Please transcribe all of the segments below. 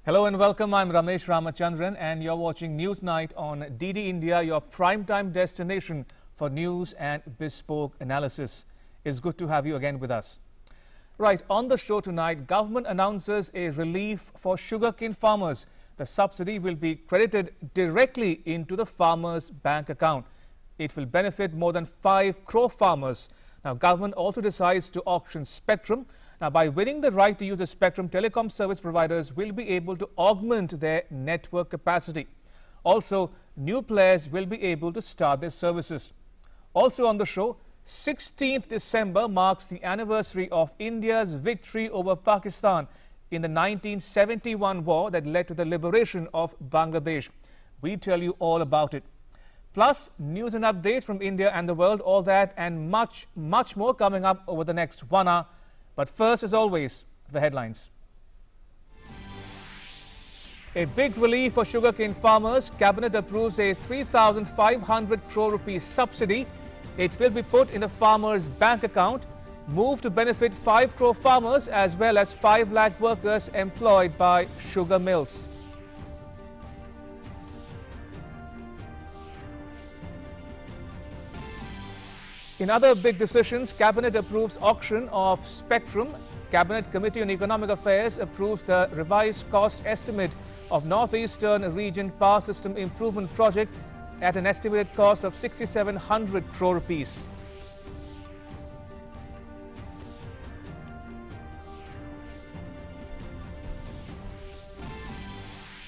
Hello and welcome. I'm Ramesh Ramachandran and you're watching News Night on DD India, your primetime destination for news and bespoke analysis. It's good to have you again with us. Right, on the show tonight, government announces a relief for sugarcane farmers. The subsidy will be credited directly into the farmer's bank account. It will benefit more than 5 crore farmers. Now, government also decides to auction spectrum. Now, by winning the right to use the spectrum, telecom service providers will be able to augment their network capacity. Also, new players will be able to start their services. Also on the show, 16th December marks the anniversary of India's victory over Pakistan in the 1971 war that led to the liberation of Bangladesh. We tell you all about it. Plus, news and updates from India and the world, all that and much more coming up over the next 1 hour. But first, as always, the headlines. A big relief for sugarcane farmers. Cabinet approves a 3,500 crore rupees subsidy. It will be put in the farmer's bank account. Move to benefit 5 crore farmers as well as 5 lakh workers employed by sugar mills. In other big decisions, Cabinet approves auction of spectrum. Cabinet Committee on Economic Affairs approves the revised cost estimate of Northeastern Region Power System Improvement Project at an estimated cost of 6,700 crore rupees.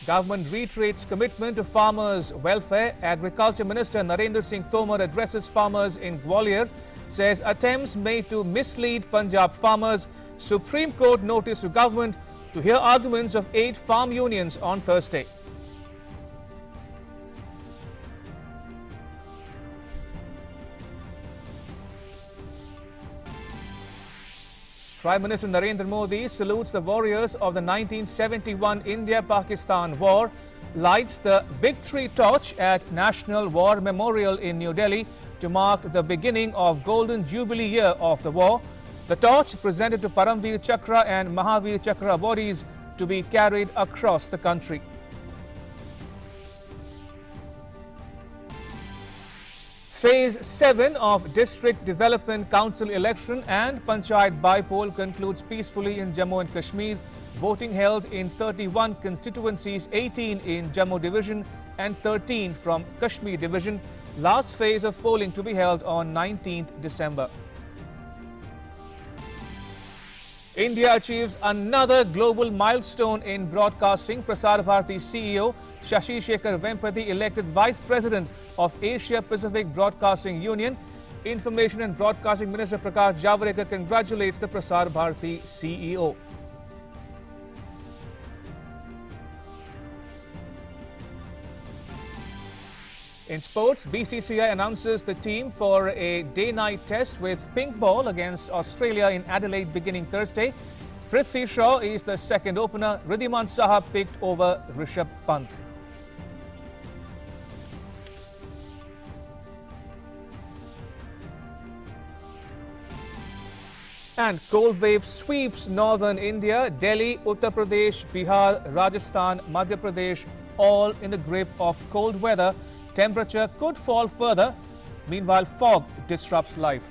Government reiterates commitment to farmers' welfare. Agriculture Minister Narendra Singh Tomar addresses farmers in Gwalior, says attempts made to mislead Punjab farmers. Supreme Court notice to government to hear arguments of 8 farm unions on Thursday. Prime Minister Narendra Modi salutes the warriors of the 1971 India-Pakistan War, lights the victory torch at National War Memorial in New Delhi to mark the beginning of Golden Jubilee year of the war. The torch presented to Paramveer Chakra and Mahavir Chakra awardees to be carried across the country. Phase 7 of District Development Council election and Panchayat by-poll concludes peacefully in Jammu and Kashmir. Voting held in 31 constituencies, 18 in Jammu division and 13 from Kashmir division. Last phase of polling to be held on 19th December. India achieves another global milestone in broadcasting. Prasar Bharati CEO Shashi Shekhar Vempati elected Vice President of Asia Pacific Broadcasting Union. Information and Broadcasting Minister Prakash Javadekar congratulates the Prasar Bharati CEO. In sports, BCCI announces the team for a day-night test with pink ball against Australia in Adelaide beginning Thursday. Prithvi Shaw is the second opener. Ridhiman Saha picked over Rishabh Pant. And cold wave sweeps northern India. Delhi, Uttar Pradesh, Bihar, Rajasthan, Madhya Pradesh, all in the grip of cold weather. Temperature could fall further. Meanwhile, fog disrupts life.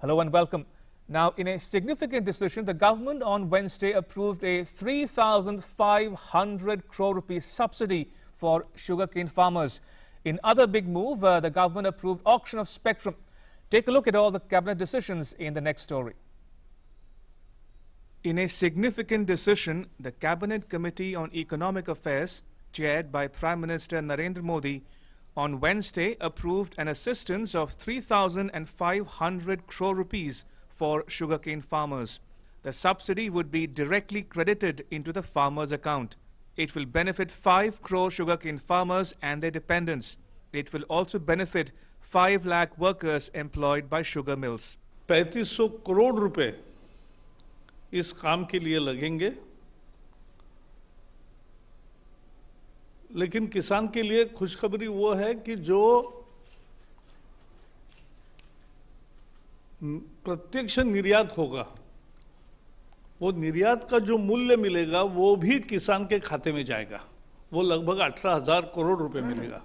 Hello and welcome. Now, in a significant decision, the government on Wednesday approved a 3,500 crore rupees subsidy for sugarcane farmers. In other big move, the government approved auction of spectrum. Take a look at all the cabinet decisions in the next story. In a significant decision, the Cabinet Committee on Economic Affairs, chaired by Prime Minister Narendra Modi, on Wednesday approved an assistance of 3,500 crore rupees for sugarcane farmers. The subsidy would be directly credited into the farmer's account. It will benefit 5 crore sugarcane farmers and their dependents. It will also benefit 5 lakh workers employed by sugar mills. 3500 crore रुपए इस काम के लिए लगेंगे, लेकिन किसान के लिए खुशखबरी वो है कि जो प्रत्यक्ष निर्यात होगा वो निर्यात का जो मूल्य मिलेगा वो भी किसान के खाते में जाएगा। वो लगभग 18,000 करोड़ रुपए मिलेगा।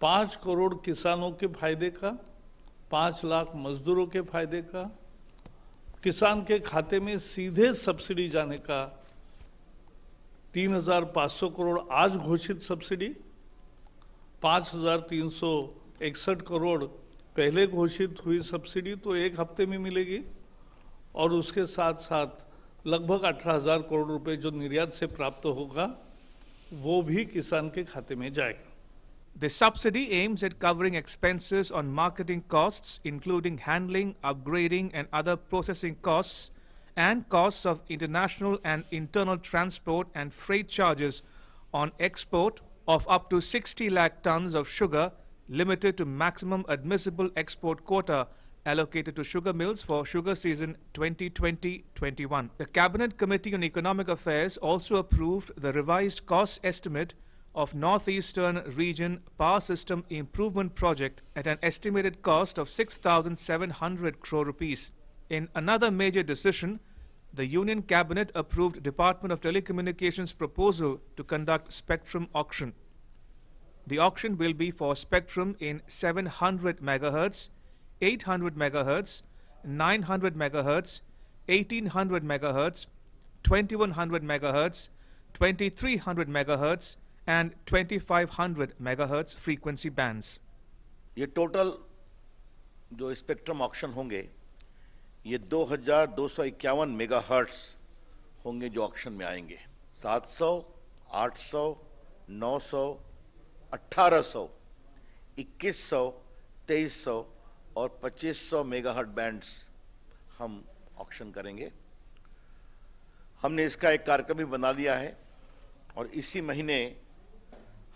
5 करोड़ किसानों के फायदे का, 5 लाख मजदूरों के फायदे का, किसान के खाते में सीधे सब्सिडी जाने का 3,500 करोड़ आज घोषित सब्सिडी, 5,361 करोड़ पहले घोषित हुई सब्सिडी तो एक हफ्ते में मिलेगी, और उसके साथ साथ लगभग 18,000 करोड़ रुपए जो निर्यात से प्राप्त होगा वो भी किसान के खाते में जाएगा। The subsidy aims at covering expenses on marketing costs, including handling, upgrading, and other processing costs, and costs of international and internal transport and freight charges on export of up to 60 lakh tons of sugar, limited to maximum admissible export quota allocated to sugar mills for sugar season 2020-21. The Cabinet Committee on Economic Affairs also approved the revised cost estimate of Northeastern Region Power System Improvement Project at an estimated cost of 6,700 crore rupees. In another major decision, the Union Cabinet approved Department of Telecommunications proposal to conduct spectrum auction. The auction will be for spectrum in 700 MHz, 800 MHz, 900 MHz, 1800 MHz, 2100 MHz, 2300 MHz, and 2500 MHz frequency bands. ये total जो spectrum auction होंगे ये 2251 megahertz होंगे जो auction में आएंगे। 700, 800, 900, 1800, 2100, 2300 और 2500 megahertz bands हम ऑक्शन करेंगे। हमने इसका एक कार्यक्रम भी बना लिया है और इसी महीने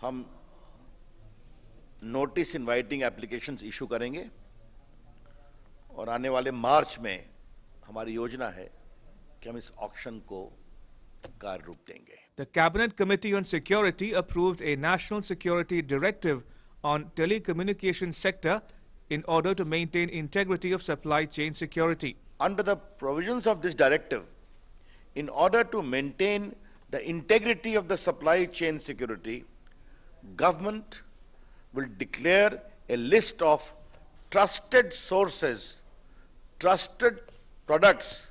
हम नोटिस इनवाइटिंग एप्लीकेशंस इशू करेंगे और आने वाले मार्च में हमारी योजना है कि हम इस ऑक्शन को कार्य रूप देंगे। The Cabinet Committee on Security approved a National Security Directive on telecommunications sector in order to maintain integrity of supply chain security. Under the provisions of this directive, in order to maintain the integrity of the supply chain security, government will declare a list of trusted sources, trusted products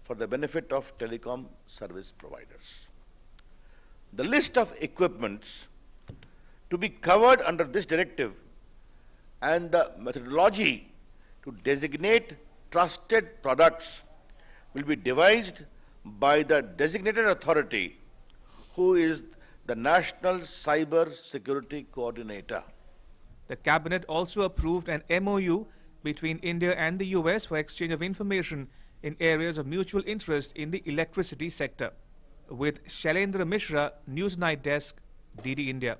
for the benefit of telecom service providers. The list of equipments to be covered under this directive and the methodology to designate trusted products will be devised by the designated authority who is the National Cyber Security Coordinator. The Cabinet also approved an MOU between India and the US for exchange of information in areas of mutual interest in the electricity sector. With Shailendra Mishra, Newsnight Desk, DD India.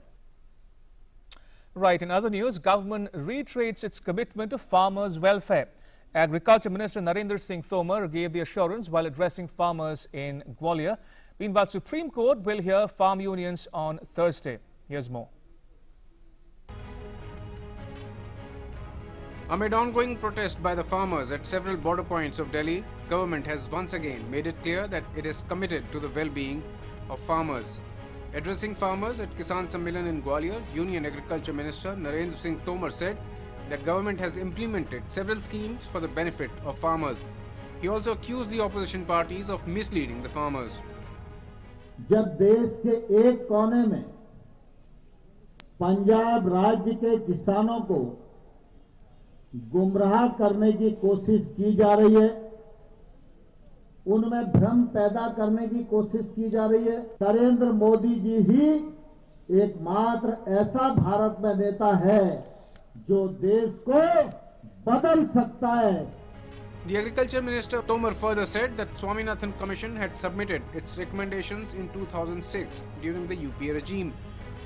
Right, in other news, government reiterates its commitment to farmers' welfare. Agriculture Minister Narendra Singh Tomar gave the assurance while addressing farmers in Gwalior. Meanwhile, Supreme Court will hear farm unions on Thursday. Here's more. Amid ongoing protest by the farmers at several border points of Delhi, government has once again made it clear that it is committed to the well-being of farmers. Addressing farmers at Kisan Sammelan in Gwalior, Union Agriculture Minister Narendra Singh Tomar said that government has implemented several schemes for the benefit of farmers. He also accused the opposition parties of misleading the farmers. जब देश के एक कोने में पंजाब राज्य के किसानों को गुमराह करने की कोशिश की जा रही है, उनमें भ्रम पैदा करने की कोशिश की जा रही है, नरेंद्र मोदी जी ही एकमात्र ऐसा भारत में नेता है जो देश को बदल सकता है। The Agriculture Minister Tomar further said that Swaminathan Commission had submitted its recommendations in 2006 during the UPA regime.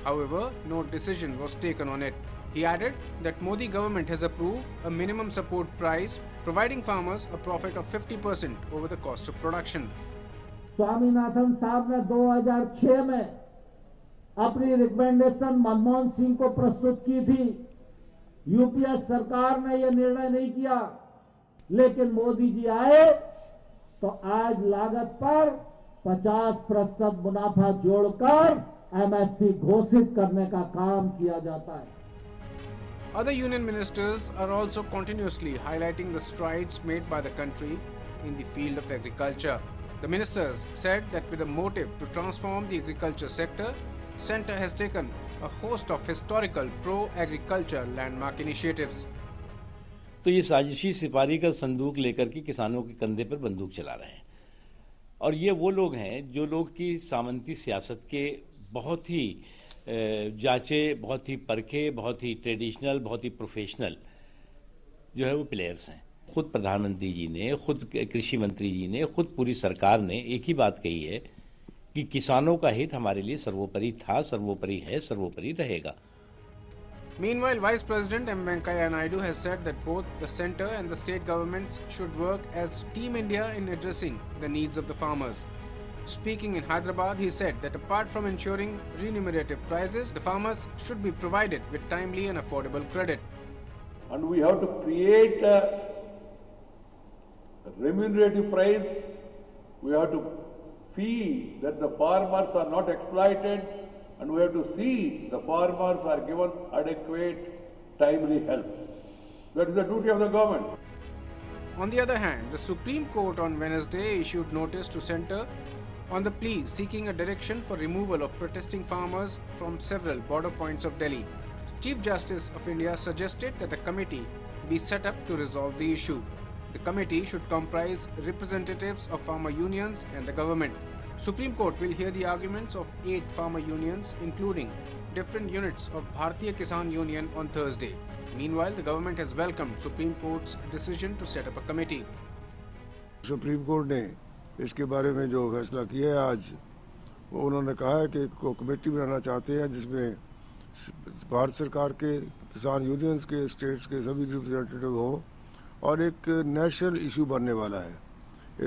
However, no decision was taken on it. He added that Modi government has approved a minimum support price, providing farmers a profit of 50% over the cost of production. Swaminathan साहब ने 2006 में अपनी recommendation Manmohan Singh को प्रस्तुत की थी। UPA सरकार ने यह निर्णय नहीं किया, लेकिन मोदी जी आए तो आज लागत पर 50% मुनाफा जोड़कर एमएसपी घोषित करने का काम किया जाता है। Other union ministers are also continuously highlighting the strides made by the country in the field of agriculture. The ministers said that with a motive to transform the agriculture sector, Centre has taken a host of historical pro-agriculture landmark initiatives. तो ये साजिशी सिपाही का संदूक लेकर के किसानों के कंधे पर बंदूक चला रहे हैं और ये वो लोग हैं जो लोग की सामंती सियासत के बहुत ही जांचे, बहुत ही परखे, बहुत ही ट्रेडिशनल, बहुत ही प्रोफेशनल जो है वो प्लेयर्स हैं। खुद प्रधानमंत्री जी ने, खुद कृषि मंत्री जी ने, खुद पूरी सरकार ने एक ही बात कही है कि किसानों का हित हमारे लिए सर्वोपरि था, सर्वोपरि है, सर्वोपरि रहेगा। Meanwhile, Vice President M. Venkaiah Naidu has said that both the centre and the state governments should work as Team India in addressing the needs of the farmers. Speaking in Hyderabad, he said that apart from ensuring remunerative prices, the farmers should be provided with timely and affordable credit. And we have to create a remunerative price. We have to see that the farmers are not exploited, and we have to see the farmers are given adequate, timely help. That is the duty of the government. On the other hand, the Supreme Court on Wednesday issued notice to Centre on the plea seeking a direction for removal of protesting farmers from several border points of Delhi. Chief Justice of India suggested that a committee be set up to resolve the issue. The committee should comprise representatives of farmer unions and the government. Supreme Court will hear the arguments of 8 farmer unions, including different units of Bharatiya Kisan Union, on Thursday. Meanwhile, the government has welcomed Supreme Court's decision to set up a committee. Supreme court ने इसके बारे में जो फैसला किया है आज, वो उन्होंने कहा है कि को कमेटी बनाना चाहते हैं जिसमें भारत सरकार के, किसान यूनियंस के, स्टेट्स के सभी रिप्रेजेंटेटिव हों और एक नेशनल इशू बनने वाला है।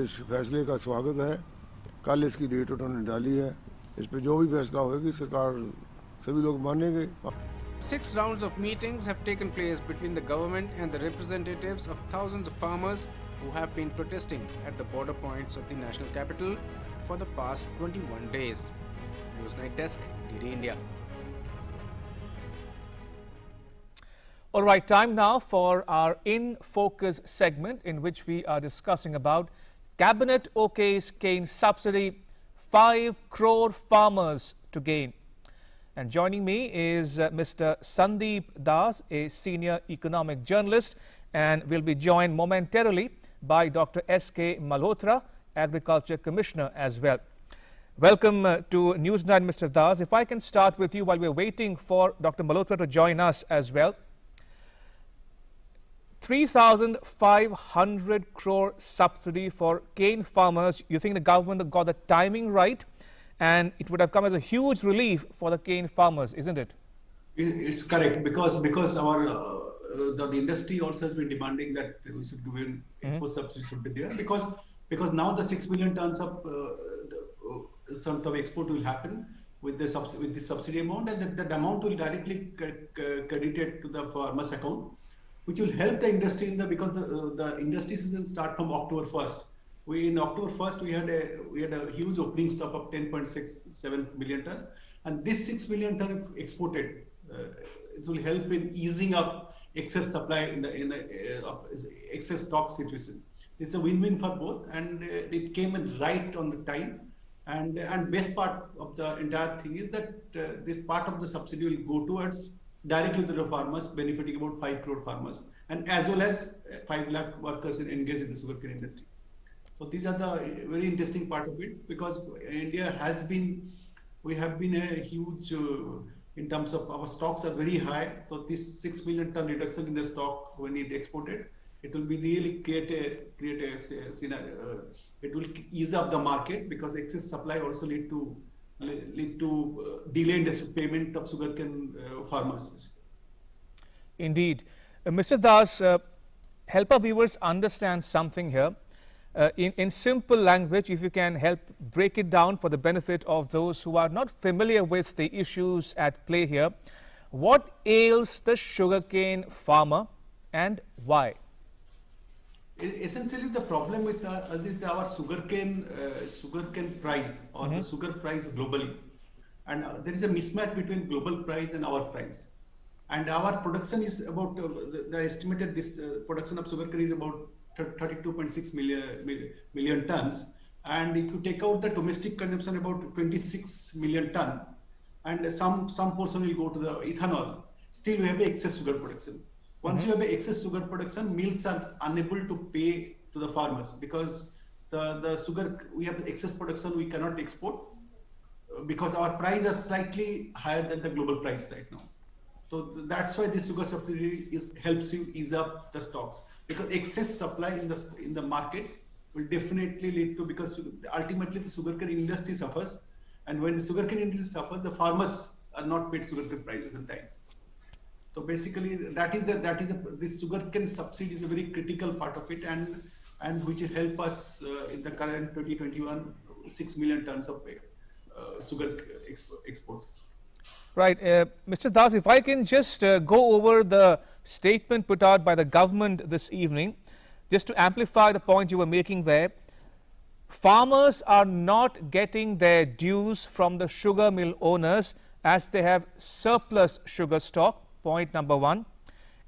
इस फैसले का स्वागत है। कल इसकी डेट उन्होंने डाली है। इस पे जो भी फैसला होगी सरकार सभी लोग मानेंगे। 6 rounds of meetings have taken place between the government and the representatives of thousands of farmers who have been protesting at the border points of the national capital for the past 21 days. Newsnight Desk, DD India. All right, time now for our In Focus segment, in which we are discussing about Cabinet OK's cane subsidy, 5 crore farmers to gain. And joining me is Mr. Sandeep Das, a senior economic journalist, and will be joined momentarily by Dr. S.K. Malhotra, Agriculture Commissioner as well. Welcome to Newsnight, Mr. Das. If I can start with you while we're waiting for Dr. Malhotra to join us as well. 3,500 crore subsidy for cane farmers. You think the government got the timing right? And it would have come as a huge relief for the cane farmers, isn't it? It's correct, because our the industry also has been demanding that we should give export subsidy should be there, because now the 6 million tons of export will happen with the subsidy amount, and that amount will directly credited to the farmers' account, which will help the industry because the industry season start from October 1st. In October 1st, we had a huge opening stock of 10.67 million ton, and this 6 million ton if exported, it will help in easing up excess supply in the excess stock situation. It's a win-win for both, and it came in right on the time. And best part of the entire thing is that this part of the subsidy will go towards directly to the farmers, benefiting about 5 crore farmers, and as well as 5 lakh workers engaged in the sugarcane industry. So these are the very interesting part of it, because India has been, we have been a huge, in terms of our stocks are very high. So this 6 million ton reduction in the stock when it exported, it will be really create a scenario. It will ease up the market, because excess supply also lead to delay in the payment of sugarcane farmers. Indeed. Mr. Das, help our viewers understand something here. In simple language, if you can help break it down for the benefit of those who are not familiar with the issues at play here, what ails the sugarcane farmer and why? Essentially, the problem with our sugarcane price or the sugar price globally, and there is a mismatch between global price and our price. And our production is about the estimated production of sugarcane is about 32.6 million tons. And if you take out the domestic consumption, about 26 million ton, and some portion will go to the ethanol. Still, we have excess sugar production. Once you have excess sugar production, mills are unable to pay to the farmers because the sugar, we have excess production, we cannot export because our price is slightly higher than the global price right now. So that's why the sugar subsidy helps you ease up the stocks, because excess supply in the markets will definitely lead to, because ultimately the sugarcane industry suffers, and when the sugarcane industry suffers, the farmers are not paid sugarcane prices in time. So basically, this sugarcane subsidy is a very critical part of it, and which will help us in the current 2021 6 million tons of sugar export. Right. Mr. Das, if I can just go over the statement put out by the government this evening, just to amplify the point you were making there. Farmers are not getting their dues from the sugar mill owners as they have surplus sugar stock, point number one.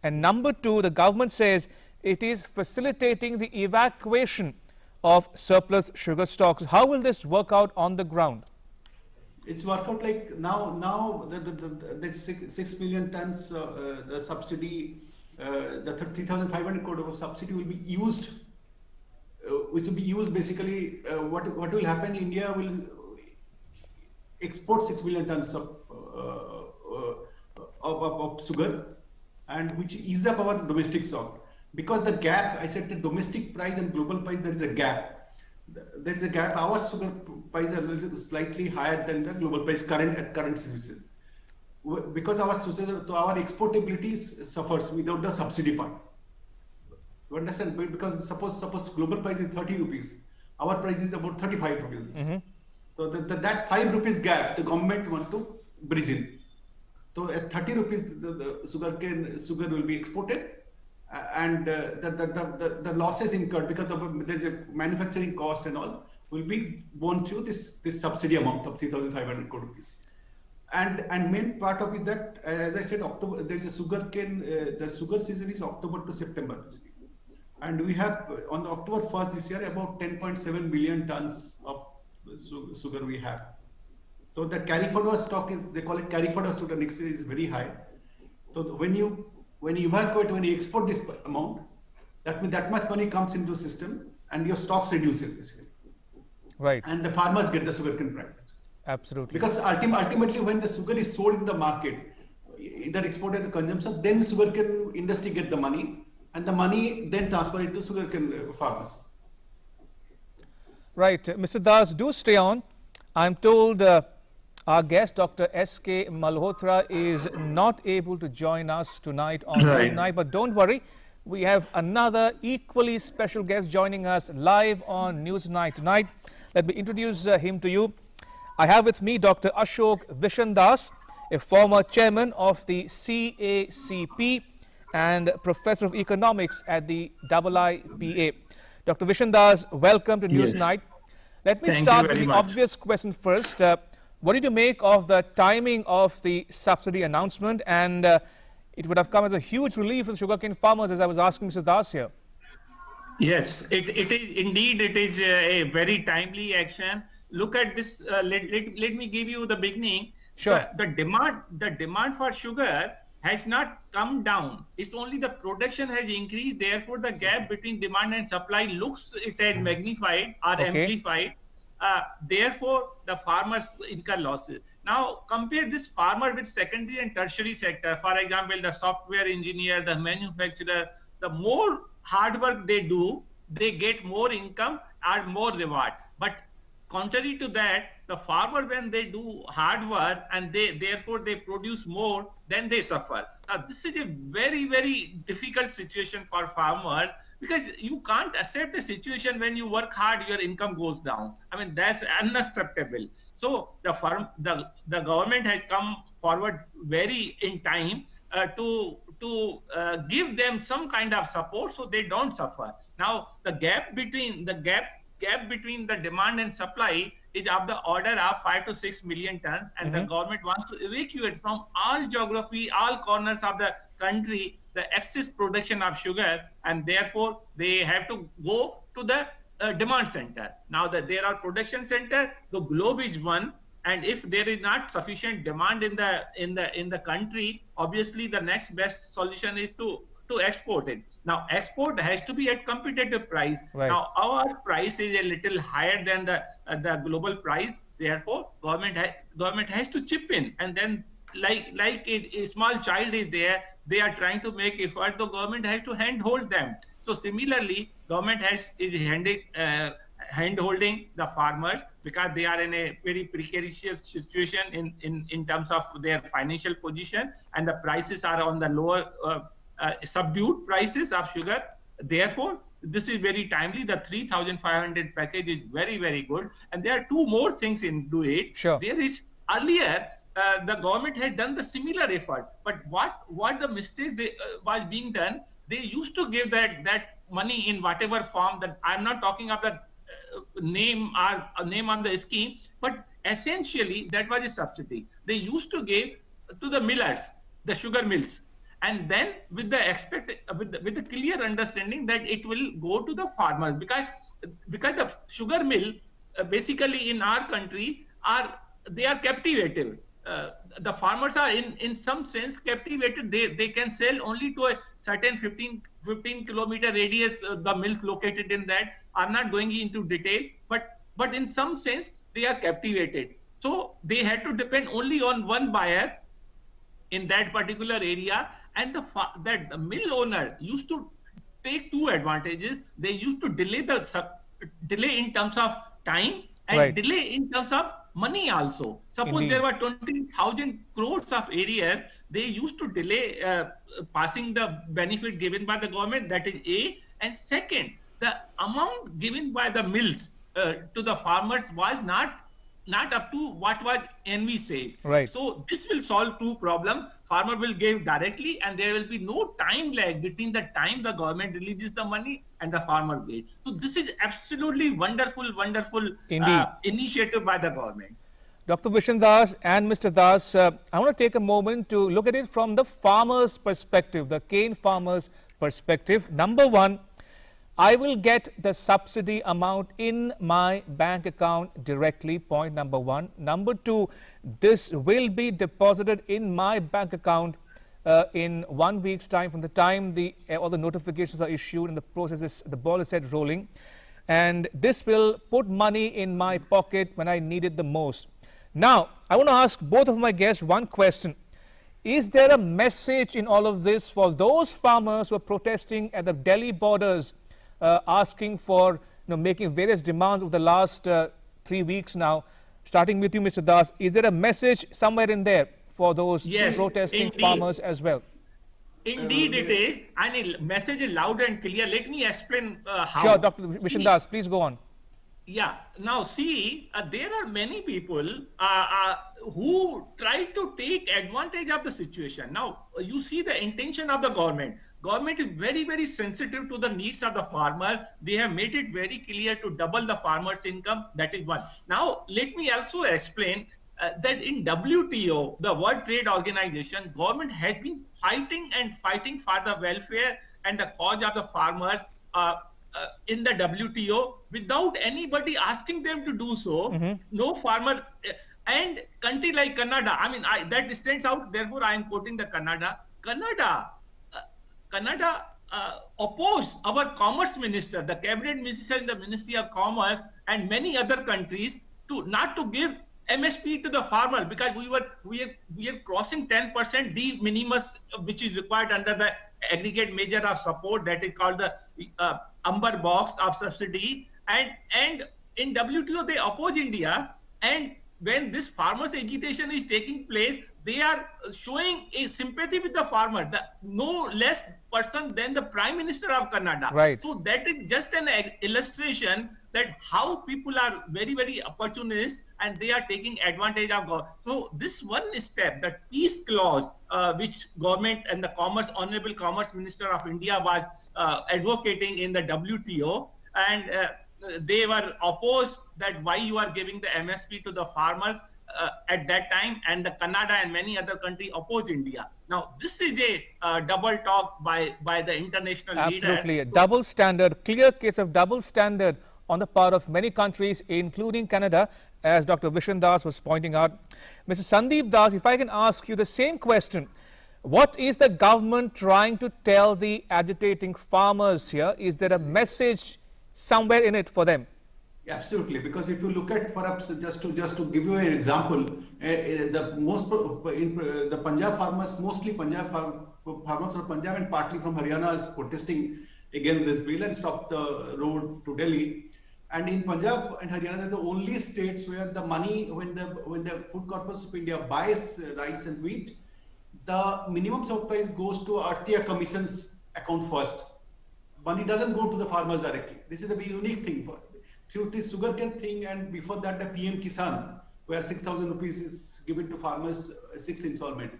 And number two, the government says it is facilitating the evacuation of surplus sugar stocks. How will this work out on the ground? It's worked out like now the 6 million tons the subsidy, the 3,500 crore of subsidy will be used, which will be used basically. What will happen? India will export 6 million tons of sugar, and which ease up our domestic stock, because the gap, I said, the domestic price and global price, there is a gap. There is a gap. Our sugar price is slightly higher than the global price at current situation, because our exportability suffers without the subsidy part. You understand? Because suppose global price is 30 rupees, our price is about 35 rupees. So that 5 rupees gap, the government want to bridge in. So at 30 rupees, the sugar will be exported, and the losses incurred because there is a manufacturing cost and all will be borne through this subsidy amount of 3,500 crore rupees. And main part of it, that, as I said, October, there is a sugarcane, the sugar season is October to September. And we have, on October 1st this year, about 10.7 billion tons of sugar we have. So the carry forward stock is, they call it carry forward stock, the next year is very high. So when you evacuate, when you export this amount, that means that much money comes into the system and your stocks reduces basically. Right. And the farmers get the sugarcane prices. Absolutely. Because ultimately when the sugar is sold in the market, either exported to consumption, then sugarcane industry get the money, and the money then transfer it to sugarcane farmers. Right. Mr. Das, do stay on. I'm told our guest, Dr. S.K. Malhotra, is not able to join us tonight on News Night, but don't worry. We have another equally special guest joining us live on News Night tonight. Let me introduce him to you. I have with me Dr. Ashok Vishandas, a former chairman of the CACP and professor of economics at the IIPA. Dr. Vishandas, welcome to News Night. Let me start with the obvious question first. What did you make of the timing of the subsidy announcement? And it would have come as a huge relief for the sugarcane farmers, as I was asking Mr. Das here. Yes, it is indeed. It is a very timely action. Look at this. Let me give you the beginning. Sure. The demand for sugar has not come down. It's only the production has increased. Therefore, the gap between demand and supply looks it has magnified or amplified. Therefore, the farmers incur losses. Now, compare this farmer with secondary and tertiary sector. For example, the software engineer, the manufacturer, the more hard work they do, they get more income and more reward. But contrary to that, the farmer, when they do hard work and therefore they produce more, then they suffer. Now, this is a very, very difficult situation for farmers, because you can't accept a situation when you work hard, your income goes down. I mean, that's unacceptable. So the government has come forward very in time to give them some kind of support so they don't suffer. Now the gap between the demand and supply is of the order of 5 to 6 million tons, and the government wants to evacuate from all geography, all corners of the country, the excess production of sugar, and therefore they have to go to the demand center. Now that there are production center, the globe is one, and if there is not sufficient demand in the country, obviously the next best solution is to export it. Now export has to be at competitive price. Right. Now our price is a little higher than the global price. Therefore, government has to chip in, and then like a small child is there, they are trying to make effort. The government has to handhold them. So similarly, government is hand-holding the farmers because they are in a very precarious situation in terms of their financial position, and the prices are on the lower subdued prices of sugar. Therefore, this is very timely. The 3,500 package is very, very good. And there are two more things into it. Sure. There is earlier, the government had done the similar effort, but what the mistake was being done, they used to give that money in whatever form. That I'm not talking of the name on the scheme, but essentially that was a subsidy. They used to give to the millers, the sugar mills, and then with the clear understanding that it will go to the farmers, because the sugar mill basically in our country are captivated. The farmers are in some sense captivated. They can sell only to a certain 15 kilometer radius, the mills located in that. I'm not going into detail, but in some sense they are captivated. So they had to depend only on one buyer in that particular area, and the mill owner used to take two advantages. They used to delay in terms of time and Right. delay in terms of money also. Suppose Indeed. there were 20,000 crores of areas, they used to delay passing the benefit given by the government. That is A. And second, the amount given by the mills to the farmers was not up to what was NV says. Right. So this will solve two problems. Farmer will give directly, and there will be no time lag between the time the government releases the money and the farmer gets. So this is absolutely wonderful Indeed. Initiative by the government. Dr. Vishen Das and Mr. Das, I want to take a moment to look at it from the farmer's perspective, the cane farmer's perspective. Number one, I will get the subsidy amount in my bank account directly, point number one. Number two, this will be deposited in my bank account in 1 week's time from the time all the notifications are issued and the ball is set rolling. And this will put money in my pocket when I need it the most. Now, I want to ask both of my guests one question. Is there a message in all of this for those farmers who are protesting at the Delhi borders, asking for, making various demands over the last 3 weeks now? Starting with you, Mr. Das, is there a message somewhere in there for those protesting indeed. farmers as well? Indeed it is, and the message is loud and clear. Let me explain how. Sure, Dr. Vishen Das, please go on. Yeah. Now, see, there are many people who try to take advantage of the situation. Now, you see the intention of the government. Government is very, very sensitive to the needs of the farmer. They have made it very clear to double the farmer's income. That is one. Now, let me also explain that in WTO, the World Trade Organization, government has been fighting for the welfare and the cause of the farmers in the WTO without anybody asking them to do so. No farmer, and country like Canada, that stands out. Therefore, I am quoting the Canada. Canada opposed our commerce minister, the cabinet minister in the Ministry of Commerce, and many other countries not to give MSP to the farmer, because we are crossing 10% de minimis, which is required under the aggregate measure of support, that is called the umber box of subsidy, and in WTO they oppose India, and when this farmers agitation is taking place, they are showing a sympathy with the farmer, no less person than the Prime Minister of Canada. Right. So that is just an illustration that how people are very, very opportunist and they are taking advantage of God. So this one step, the peace clause which government and the Honorable Commerce Minister of India was advocating in the WTO, and they were opposed that why you are giving the MSP to the farmers at that time, and the Canada and many other countries oppose India. Now, this is a double talk by the international leader. Absolutely, a double standard, clear case of double standard on the part of many countries, including Canada, as Dr. Vishen Das was pointing out. Mr. Sandeep Das, if I can ask you the same question, what is the government trying to tell the agitating farmers here? Is there a message somewhere in it for them? Absolutely, because if you look at, perhaps just to give you an example, the Punjab farmers, mostly Punjab farmers from Punjab and partly from Haryana, is protesting against this bill and stopped the road to Delhi. And in Punjab and Haryana, they're the only states where the money, when the Food Corporation of India buys rice and wheat, the minimum supply goes to Artiya Commission's account first. Money doesn't go to the farmers directly. This is a very unique thing for through the sugarcane thing, and before that the PM Kisan, where 6,000 rupees is given to farmers, 6 installment.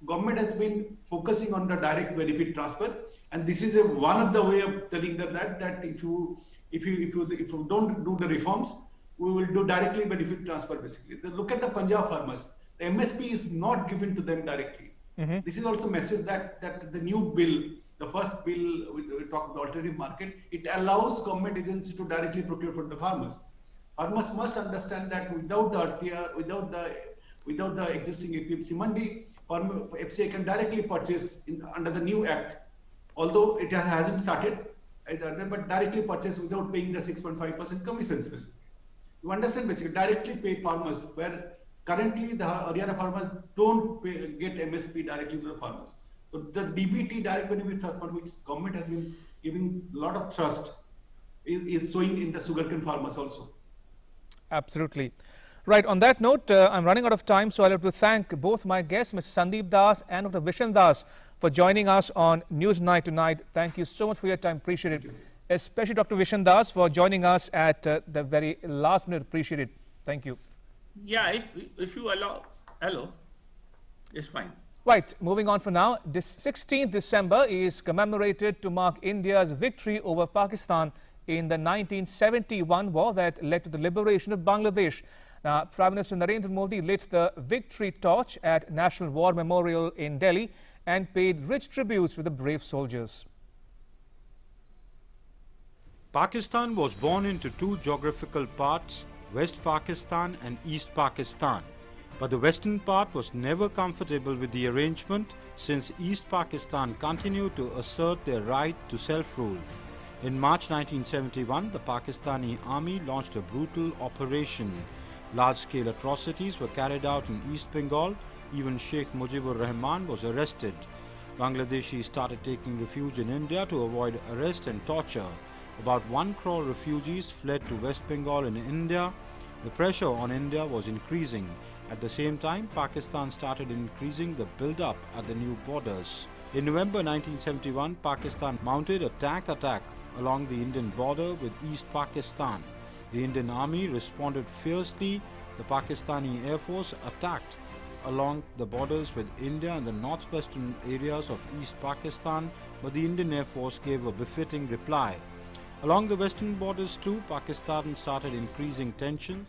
Government has been focusing on the direct benefit transfer, and this is one of the way of telling them that if you don't do the reforms, we will do directly benefit transfer. Basically, look at the Punjab farmers. The MSP is not given to them directly. This is also a message that the new bill, the first bill, we talk about the alternative market, it allows government agencies to directly procure for the farmers. Farmers must understand that without the RTR, without the existing APMC mandi, FCI can directly purchase under the new act, although it hasn't started, but directly purchase without paying the 6.5% commissions. Basically, you understand, basically directly pay farmers, where currently the Haryana farmers don't get MSP directly to the farmers. So the DBT, direct benefit transfer, which government has been giving a lot of trust, is showing in the sugarcane farmers also. Absolutely. Right, on that note, I'm running out of time, so I'll have to thank both my guests, Mr. Sandeep Das and Dr. Vishen Das, for joining us on News Night tonight. Thank you so much for your time. Appreciate it. Especially Dr. Vishen Das for joining us at the very last minute. Appreciate it. Thank you. Yeah, if you allow, hello, it's fine. Right, moving on for now. This 16th December is commemorated to mark India's victory over Pakistan in the 1971 war that led to the liberation of Bangladesh. Now, Prime Minister Narendra Modi lit the victory torch at National War Memorial in Delhi and paid rich tributes to the brave soldiers. Pakistan was born into two geographical parts, West Pakistan and East Pakistan. But the western part was never comfortable with the arrangement, since East Pakistan continued to assert their right to self-rule. In March 1971, the Pakistani army launched a brutal operation. Large-scale atrocities were carried out in East Bengal. Even Sheikh Mujibur Rahman was arrested. Bangladeshis started taking refuge in India to avoid arrest and torture. About 1 crore refugees fled to West Bengal in India. The pressure on India was increasing. At the same time, Pakistan started increasing the build-up at the new borders. In November 1971, Pakistan mounted a tank attack along the Indian border with East Pakistan. The Indian Army responded fiercely. The Pakistani Air Force attacked along the borders with India and the northwestern areas of East Pakistan, but the Indian Air Force gave a befitting reply. Along the western borders too, Pakistan started increasing tensions.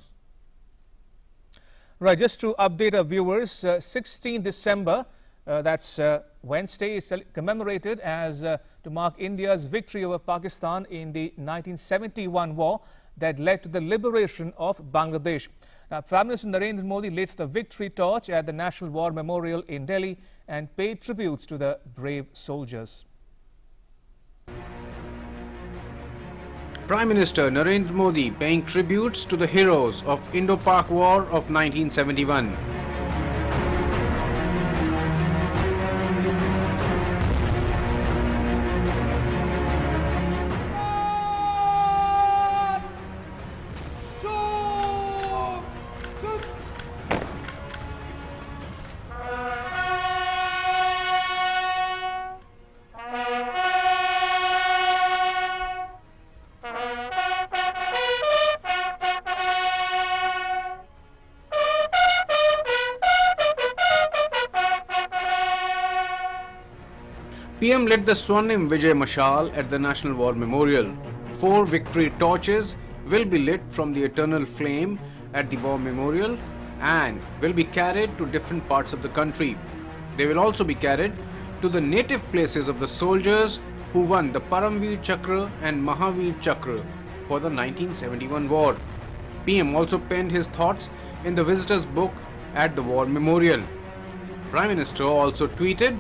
Right, just to update our viewers, 16 December, that's Wednesday, is commemorated as to mark India's victory over Pakistan in the 1971 war that led to the liberation of Bangladesh. Now, Prime Minister Narendra Modi lit the victory torch at the National War Memorial in Delhi and paid tributes to the brave soldiers. Prime Minister Narendra Modi paying tributes to the heroes of Indo-Pak War of 1971. PM lit the Swarnim Vijay Mashal at the National War Memorial. 4 victory torches will be lit from the eternal flame at the War Memorial and will be carried to different parts of the country. They will also be carried to the native places of the soldiers who won the Paramveer Chakra and Mahavir Chakra for the 1971 war. PM also penned his thoughts in the visitors' book at the War Memorial. Prime Minister also tweeted,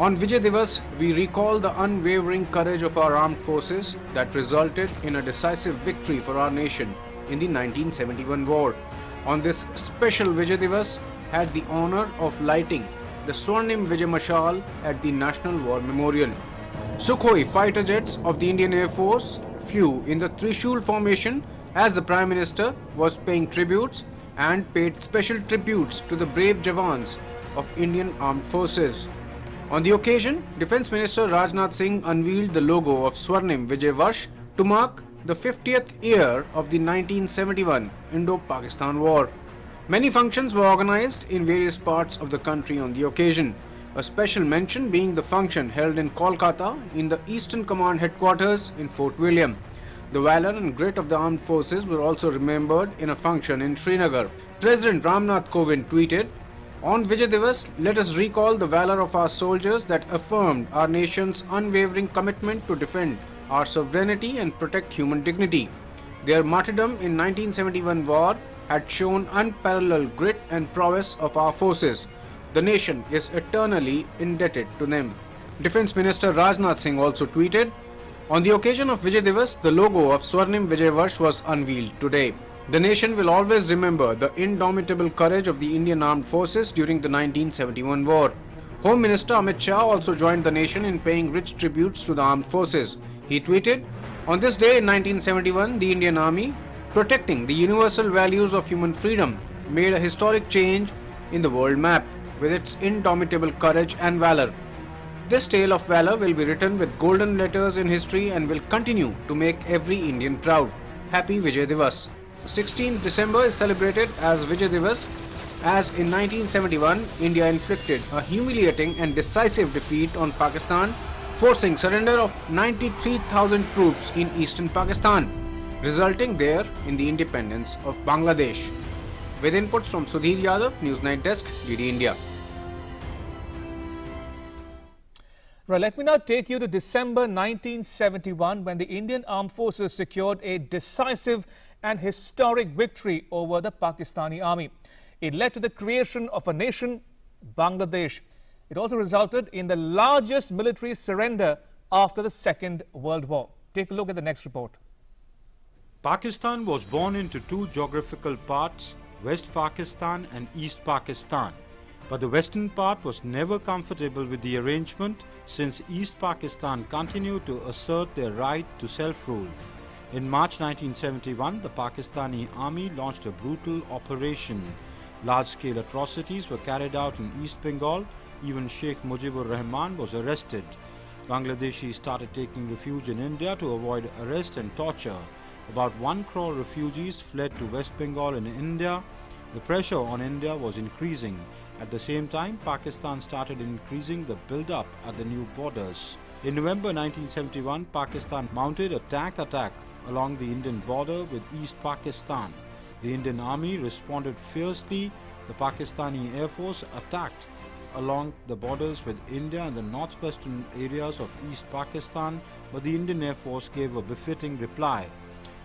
"On Vijay Divas, we recall the unwavering courage of our armed forces that resulted in a decisive victory for our nation in the 1971 war. On this special Vijay Divas, had the honor of lighting the Swarnim Vijay Mashal at the National War Memorial." Sukhoi fighter jets of the Indian Air Force flew in the Trishul formation as the Prime Minister was paying tributes and paid special tributes to the brave Jawans of Indian Armed Forces. On the occasion, Defence Minister Rajnath Singh unveiled the logo of Swarnim Vijay Varsh to mark the 50th year of the 1971 Indo-Pakistan War. Many functions were organised in various parts of the country on the occasion, a special mention being the function held in Kolkata in the Eastern Command headquarters in Fort William. The valour and grit of the armed forces were also remembered in a function in Srinagar. President Ramnath Kovind tweeted, "On Vijay Divas, let us recall the valour of our soldiers that affirmed our nation's unwavering commitment to defend our sovereignty and protect human dignity. Their martyrdom in 1971 war had shown unparalleled grit and prowess of our forces. The nation is eternally indebted to them." Defence Minister Rajnath Singh also tweeted, "On the occasion of Vijay Divas, the logo of Swarnim Vijay Varsh was unveiled today. The nation will always remember the indomitable courage of the Indian Armed Forces during the 1971 war." Home Minister Amit Shah also joined the nation in paying rich tributes to the armed forces. He tweeted, "On this day in 1971, the Indian Army, protecting the universal values of human freedom, made a historic change in the world map with its indomitable courage and valour. This tale of valour will be written with golden letters in history and will continue to make every Indian proud. Happy Vijay Divas." 16th December is celebrated as Vijay Divas, as in 1971 India inflicted a humiliating and decisive defeat on Pakistan, forcing surrender of 93,000 troops in eastern Pakistan, resulting there in the independence of Bangladesh. With inputs from Sudhir Yadav, News 9 Desk, DD India. Right, let me now take you to December 1971 when the Indian Armed Forces secured a decisive and historic victory over the Pakistani army. It led to the creation of a nation, Bangladesh. It also resulted in the largest military surrender after the Second World War. Take a look at the next report. Pakistan was born into 2 geographical parts, West Pakistan and East Pakistan. But the western part was never comfortable with the arrangement since East Pakistan continued to assert their right to self-rule. In March 1971, the Pakistani army launched a brutal operation. Large-scale atrocities were carried out in East Bengal. Even Sheikh Mujibur Rahman was arrested. Bangladeshis started taking refuge in India to avoid arrest and torture. About 1 crore refugees fled to West Bengal in India. The pressure on India was increasing. At the same time, Pakistan started increasing the build-up at the new borders. In November 1971, Pakistan mounted a tank attack along the Indian border with East Pakistan. The Indian Army responded fiercely. The Pakistani Air Force attacked along the borders with India and the northwestern areas of East Pakistan, but the Indian Air Force gave a befitting reply.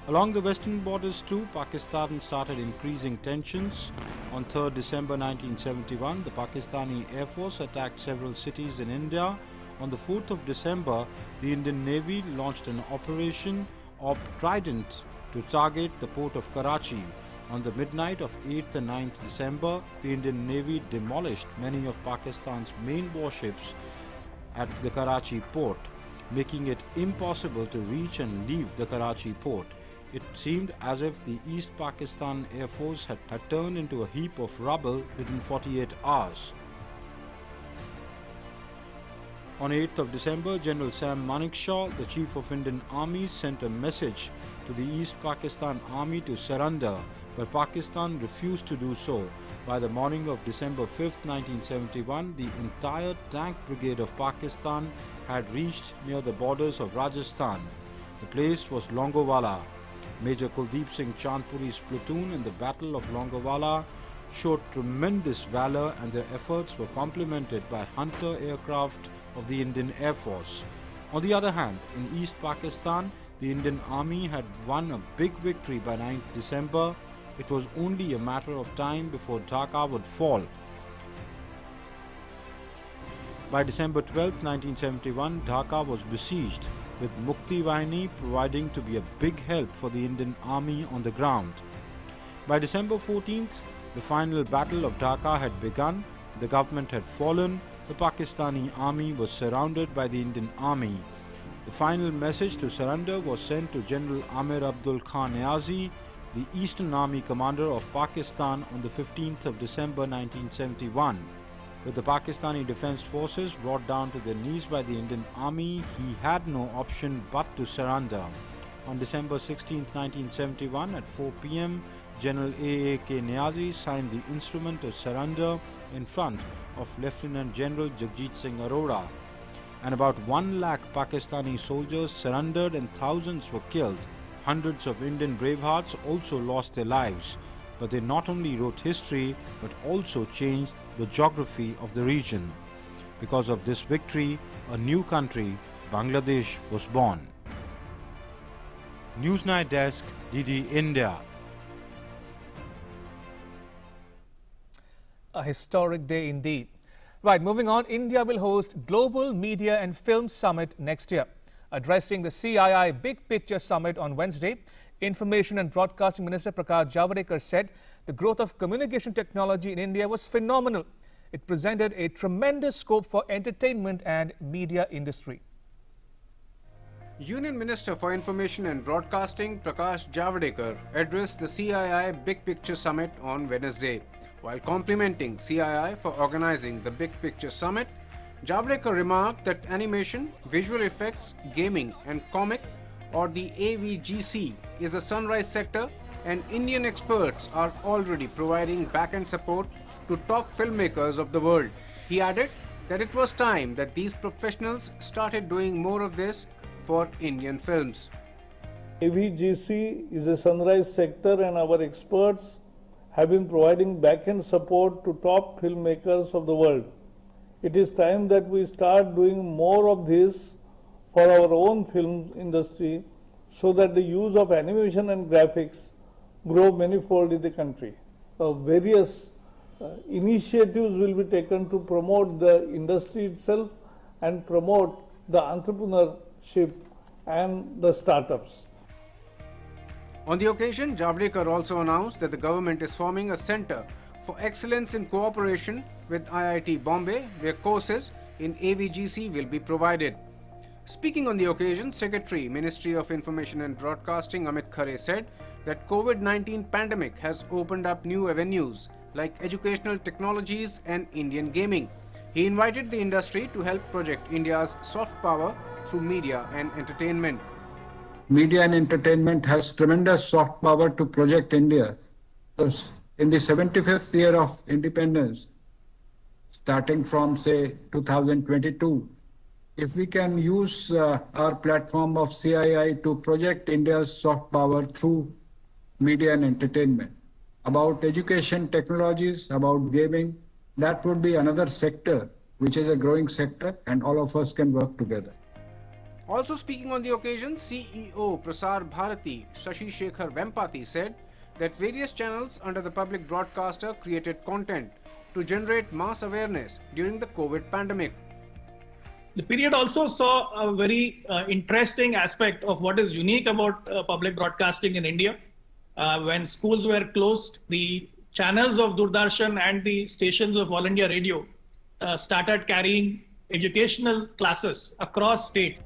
Along the western borders too, Pakistan started increasing tensions. On 3rd December 1971, the Pakistani Air Force attacked several cities in India. On the 4th of December, the Indian Navy launched an operation of Trident to target the port of Karachi. On the midnight of 8th and 9th December, the Indian Navy demolished many of Pakistan's main warships at the Karachi port, making it impossible to reach and leave the Karachi port. It seemed as if the East Pakistan Air Force had turned into a heap of rubble within 48 hours. On 8th of December, General Sam Manekshaw, the Chief of Indian Army, sent a message to the East Pakistan Army to surrender but Pakistan refused to do so. By the morning of December 5, 1971, the entire tank brigade of Pakistan had reached near the borders of Rajasthan. The place was Longowala. Major Kuldeep Singh Chandpuri's platoon in the Battle of Longowala showed tremendous valor, and their efforts were complemented by Hunter aircraft of the Indian Air Force. On the other hand, in East Pakistan, the Indian Army had won a big victory by 9th December. It was only a matter of time before Dhaka would fall. By December 12, 1971, Dhaka was besieged, with Mukti Vahini providing to be a big help for the Indian Army on the ground. By December 14th, the final battle of Dhaka had begun. The government had fallen. The Pakistani army was surrounded by the Indian Army. The final message to surrender was sent to General Amir Abdul Khan Niazi, the Eastern Army commander of Pakistan, on the 15th of December 1971. With the Pakistani Defence Forces brought down to their knees by the Indian Army, he had no option but to surrender. On December 16, 1971, at 4 p.m., General A.A.K. Niazi signed the instrument of surrender in front of Lieutenant General Jagjit Singh Arora. And about 1 lakh Pakistani soldiers surrendered and thousands were killed. Hundreds of Indian bravehearts also lost their lives. But they not only wrote history, but also changed the geography of the region. Because of this victory, a new country, Bangladesh, was born. Newsnight Desk, DD India. A historic day indeed. Right, moving on, India will host Global Media and Film Summit next year. Addressing the CII Big Picture Summit on Wednesday, Information and Broadcasting Minister Prasar Bharati said the growth of communication technology in India was phenomenal. It presented a tremendous scope for entertainment and media industry. Union Minister for Information and Broadcasting Prasar Bharati addressed the CII Big Picture Summit on Wednesday. While complimenting CII for organizing the Big Picture Summit, Bharati remarked that animation, visual effects, gaming and comic, or the AVGC, is a sunrise sector, and Indian experts are already providing back-end support to top filmmakers of the world. He added that it was time that these professionals started doing more of this for Indian films. AVGC is a sunrise sector, and our experts have been providing back-end support to top filmmakers of the world. It is time that we start doing more of this for our own film industry, so that the use of animation and graphics grow manifold in the country. Various initiatives will be taken to promote the industry itself and promote the entrepreneurship and the startups. On the occasion, Bharati also announced that the government is forming a Centre for Excellence in cooperation with IIT Bombay, where courses in AVGC will be provided. Speaking on the occasion, Secretary, Ministry of Information and Broadcasting Amit Khare said that COVID-19 pandemic has opened up new avenues like educational technologies and Indian gaming. He invited the industry to help project India's soft power through media and entertainment. Media and entertainment has tremendous soft power to project India. In the 75th year of independence, starting from say 2022, if we can use our platform of CII to project India's soft power through media and entertainment, about education technologies, about gaming, that would be another sector which is a growing sector, and all of us can work together. Also speaking on the occasion, CEO Prasar Bharati Shashi Shekhar Vempati said that various channels under the public broadcaster created content to generate mass awareness during the COVID pandemic. The period also saw a very interesting aspect of what is unique about public broadcasting in India. When schools were closed, the channels of Doordarshan and the stations of All India Radio started carrying educational classes across states.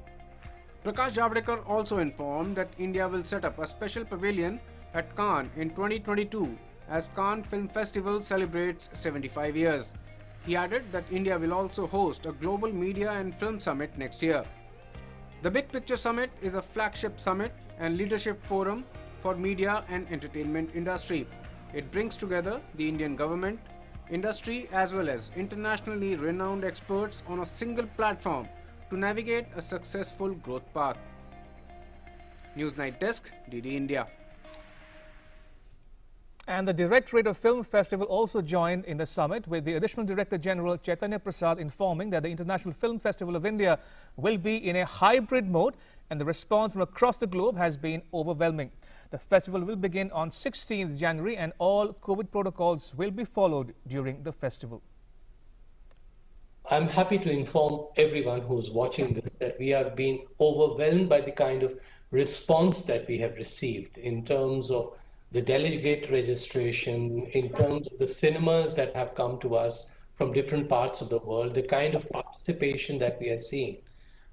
Prasar Bharati also informed that India will set up a special pavilion at Cannes in 2022 as Cannes Film Festival celebrates 75 years. He added that India will also host a global media and film summit next year. The Big Picture Summit is a flagship summit and leadership forum for media and entertainment industry. It brings together the Indian government, industry as well as internationally renowned experts on a single platform to navigate a successful growth path. Newsnight Desk, DD India. And the Directorate of Film Festival also joined in the summit, with the Additional Director General Chaitanya Prasad informing that the International Film Festival of India will be in a hybrid mode, and the response from across the globe has been overwhelming. The festival will begin on 16th January and all COVID protocols will be followed during the festival. I'm happy to inform everyone who's watching this that we are being overwhelmed by the kind of response that we have received in terms of the delegate registration, in terms of the cinemas that have come to us from different parts of the world, the kind of participation that we are seeing.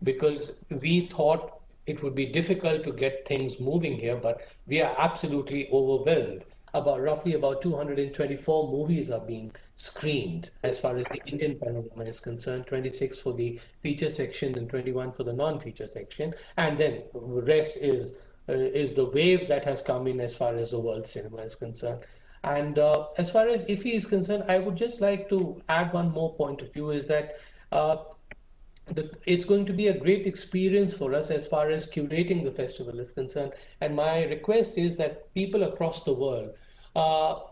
Because we thought it would be difficult to get things moving here, but we are absolutely overwhelmed. Roughly about 224 movies are being screened as far as the Indian panorama is concerned, 26 for the feature section and 21 for the non-feature section. And then the rest is the wave that has come in as far as the world cinema is concerned. And as far as IFFI is concerned, I would just like to add one more point of view, is that it's going to be a great experience for us as far as curating the festival is concerned. And my request is that people across the world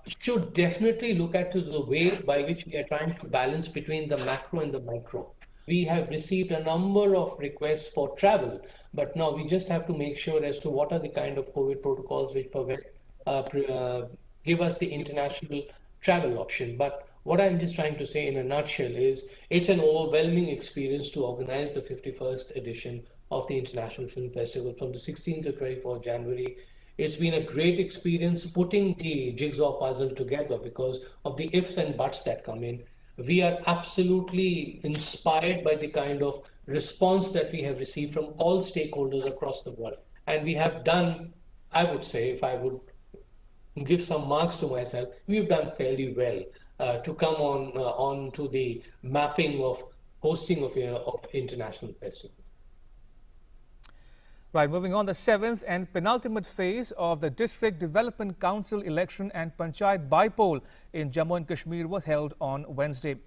should definitely look at the way by which we are trying to balance between the macro and the micro. We have received a number of requests for travel, but now we just have to make sure as to what are the kind of COVID protocols which give us the international travel option. But what I'm just trying to say in a nutshell is it's an overwhelming experience to organize the 51st edition of the International Film Festival from the 16th to 24th January. It's been a great experience putting the jigsaw puzzle together because of the ifs and buts that come in. We are absolutely inspired by the kind of response that we have received from all stakeholders across the world. And we have done, I would say, if I would give some marks to myself, we've done fairly well to come on to the mapping of hosting of international festivals. Right, moving on, the 7th and penultimate phase of the District Development Council election and Panchayat by-poll in Jammu and Kashmir was held on Wednesday.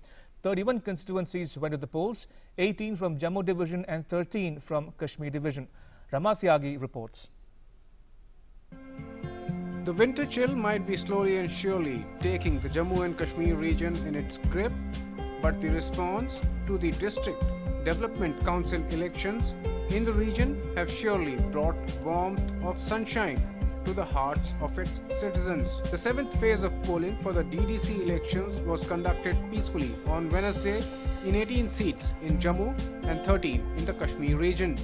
31 constituencies went to the polls, 18 from Jammu Division and 13 from Kashmir Division. Rama Tyagi reports. The winter chill might be slowly and surely taking the Jammu and Kashmir region in its grip, but the response to the District Development Council elections in the region have surely brought warmth of sunshine to the hearts of its citizens. The 7th phase of polling for the DDC elections was conducted peacefully on Wednesday in 18 seats in Jammu and 13 in the Kashmir region.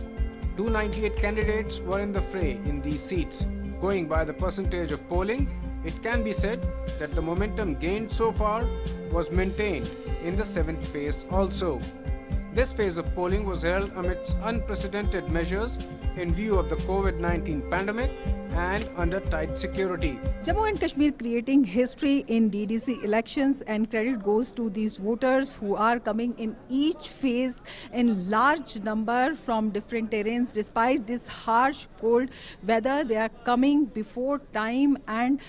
298 candidates were in the fray in these seats. Going by the percentage of polling, it can be said that the momentum gained so far was maintained in the 7th phase also. This phase of polling was held amidst unprecedented measures in view of the COVID-19 pandemic and under tight security. Jammu and Kashmir creating history in DDC elections, and credit goes to these voters who are coming in each phase in large number from different terrains. Despite this harsh cold weather, they are coming before time and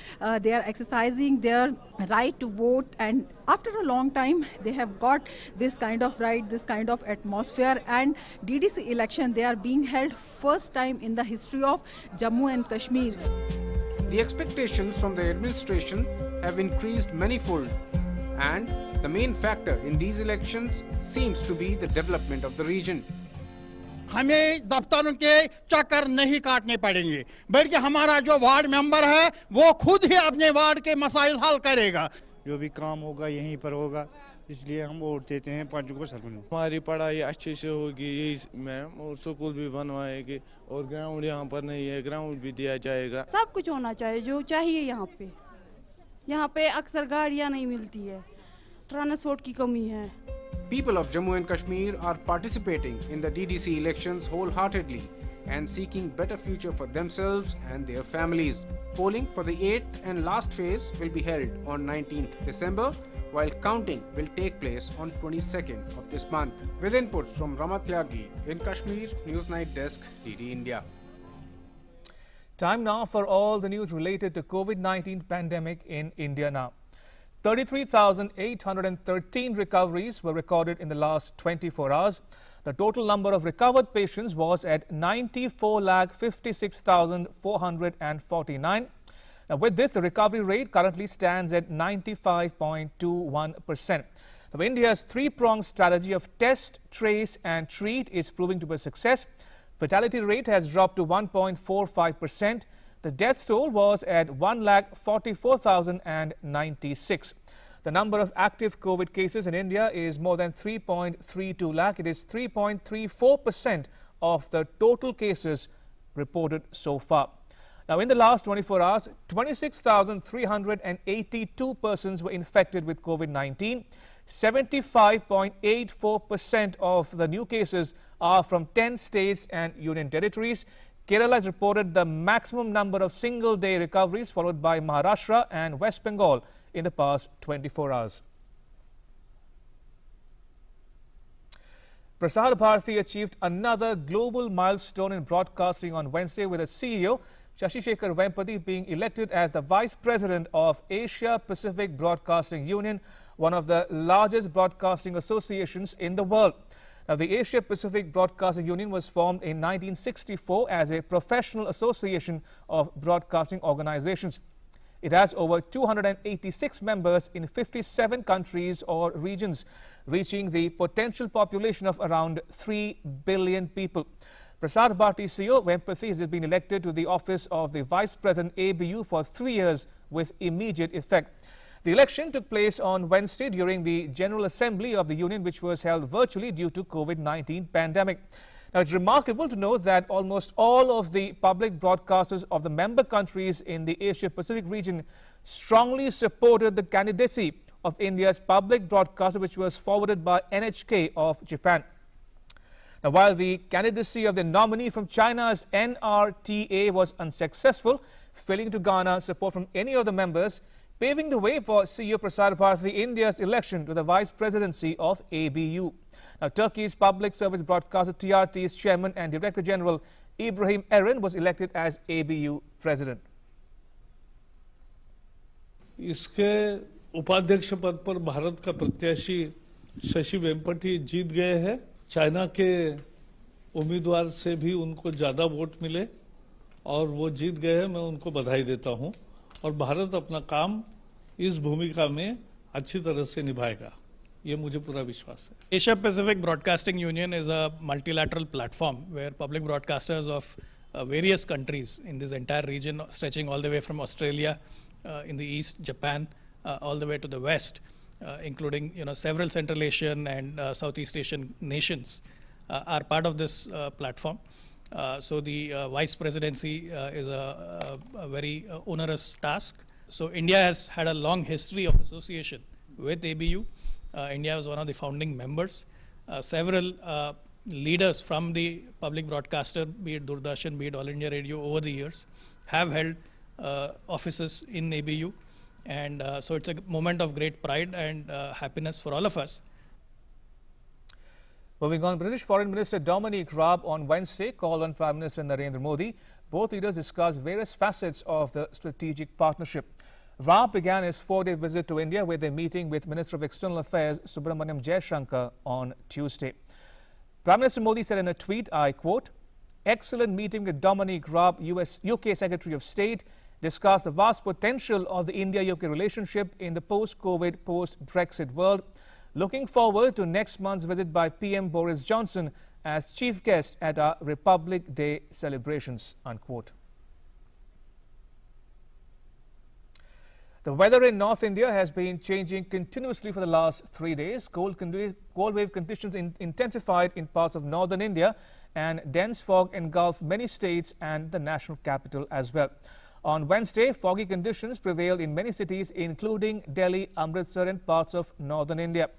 they are exercising their right to vote, and after a long time they have got this kind of right, this kind of atmosphere. And DDC election, they are being held first time in the history of Jammu and Kashmir. The expectations from the administration have increased manifold, and the main factor in these elections seems to be the development of the region. हमें दफ्तरों के चक्कर नहीं काटने पड़ेंगे, बल्कि हमारा जो वार्ड मेंबर है वो खुद ही अपने वार्ड के मसाइल हल करेगा। जो भी काम होगा यहीं पर होगा, इसलिए हम वोट देते हैं पंच को सरपंच। हमारी पढ़ाई अच्छे से होगी यही मैम, और स्कूल भी बनवाएंगे, और ग्राउंड यहाँ पर नहीं है, ग्राउंड भी दिया जाएगा। सब कुछ होना चाहिए जो चाहिए यहाँ पे अक्सर गाड़ियाँ नहीं मिलती है, ट्रांसपोर्ट की कमी है। People of Jammu and Kashmir are participating in the DDC elections wholeheartedly and seeking better future for themselves and their families. Polling for the 8th and last phase will be held on 19th December, while counting will take place on 22nd of this month. With inputs from Rama Tyagi in Kashmir, Newsnight Desk, DD India. Time now for all the news related to COVID-19 pandemic in India now. 33,813 recoveries were recorded in the last 24 hours. The total number of recovered patients was at 94,56,449. Now, with this, the recovery rate currently stands at 95.21%. Now, India's three-pronged strategy of test, trace and treat is proving to be a success. Fatality rate has dropped to 1.45%. The death toll was at 1,44,096. The number of active COVID cases in India is more than 3.32 lakh. It is 3.34% of the total cases reported so far. Now, in the last 24 hours, 26,382 persons were infected with COVID-19. 75.84% of the new cases are from 10 states and union territories. Kerala has reported the maximum number of single-day recoveries, followed by Maharashtra and West Bengal in the past 24 hours. Prasar Bharati achieved another global milestone in broadcasting on Wednesday, with its CEO, Shashi Shekhar Vempati, being elected as the Vice President of Asia Pacific Broadcasting Union, one of the largest broadcasting associations in the world. Now, the Asia Pacific Broadcasting Union was formed in 1964 as a professional association of broadcasting organizations. It has over 286 members in 57 countries or regions, reaching the potential population of around 3 billion people. Prasar Bharati CEO Vempati has been elected to the office of the Vice President ABU for 3 years with immediate effect. The election took place on Wednesday during the General Assembly of the Union, which was held virtually due to COVID-19 pandemic. Now, it's remarkable to note that almost all of the public broadcasters of the member countries in the Asia-Pacific region strongly supported the candidacy of India's public broadcaster, which was forwarded by NHK of Japan. Now, while the candidacy of the nominee from China's NRTA was unsuccessful, failing to garner support from any of the members, paving the way for CEO Prasar Bharati India's election to the vice presidency of ABU. Now, Turkey's public service broadcaster TRT's chairman and director general Ibrahim Eren was elected as ABU president. इसके उपाध्यक्ष पद पर भारत का प्रत्याशी शशि वेम्पटी जीत गए हैं। China के उम्मीदवार से भी उनको ज्यादा वोट मिले और वो जीत गए हैं। मैं उनको बधाई देता हूं और भारत अपना काम इस भूमिका में अच्छी तरह से निभाएगा, ये मुझे पूरा विश्वास है। Asia Pacific Broadcasting Union is a multilateral platform where public broadcasters of various countries in this entire region, stretching all the way from Australia in the east, Japan, all the way to the west, including several Central Asian and Southeast Asian nations, are part of this platform. So the vice presidency is a very onerous task. So India has had a long history of association with ABU. India was one of the founding members. Several leaders from the public broadcaster, be it Doordarshan, be it All India Radio, over the years have held offices in ABU. And so it's a moment of great pride and happiness for all of us. Moving on, British Foreign Minister Dominic Raab on Wednesday called on Prime Minister Narendra Modi. Both leaders discussed various facets of the strategic partnership. Raab began his 4-day visit to India with a meeting with Minister of External Affairs Subramaniam Jaishankar on Tuesday. Prime Minister Modi said in a tweet, I quote, "Excellent meeting with Dominic Raab, UK Secretary of State, discussed the vast potential of the India-UK relationship in the post-COVID, post-Brexit world. Looking forward to next month's visit by PM Boris Johnson as chief guest at our Republic Day celebrations," unquote. The weather in North India has been changing continuously for the last 3 days. Cold wave conditions intensified in parts of northern India, and dense fog engulfed many states and the national capital as well. On Wednesday, foggy conditions prevailed in many cities, including Delhi, Amritsar and parts of northern India.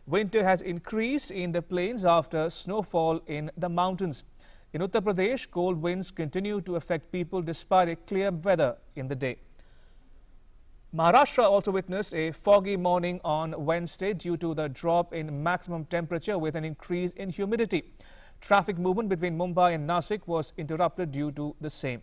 Winter has increased in the plains after snowfall in the mountains. In Uttar Pradesh, cold winds continue to affect people despite a clear weather in the day. Maharashtra also witnessed a foggy morning on Wednesday due to the drop in maximum temperature with an increase in humidity. Traffic movement between Mumbai and Nasik was interrupted due to the same.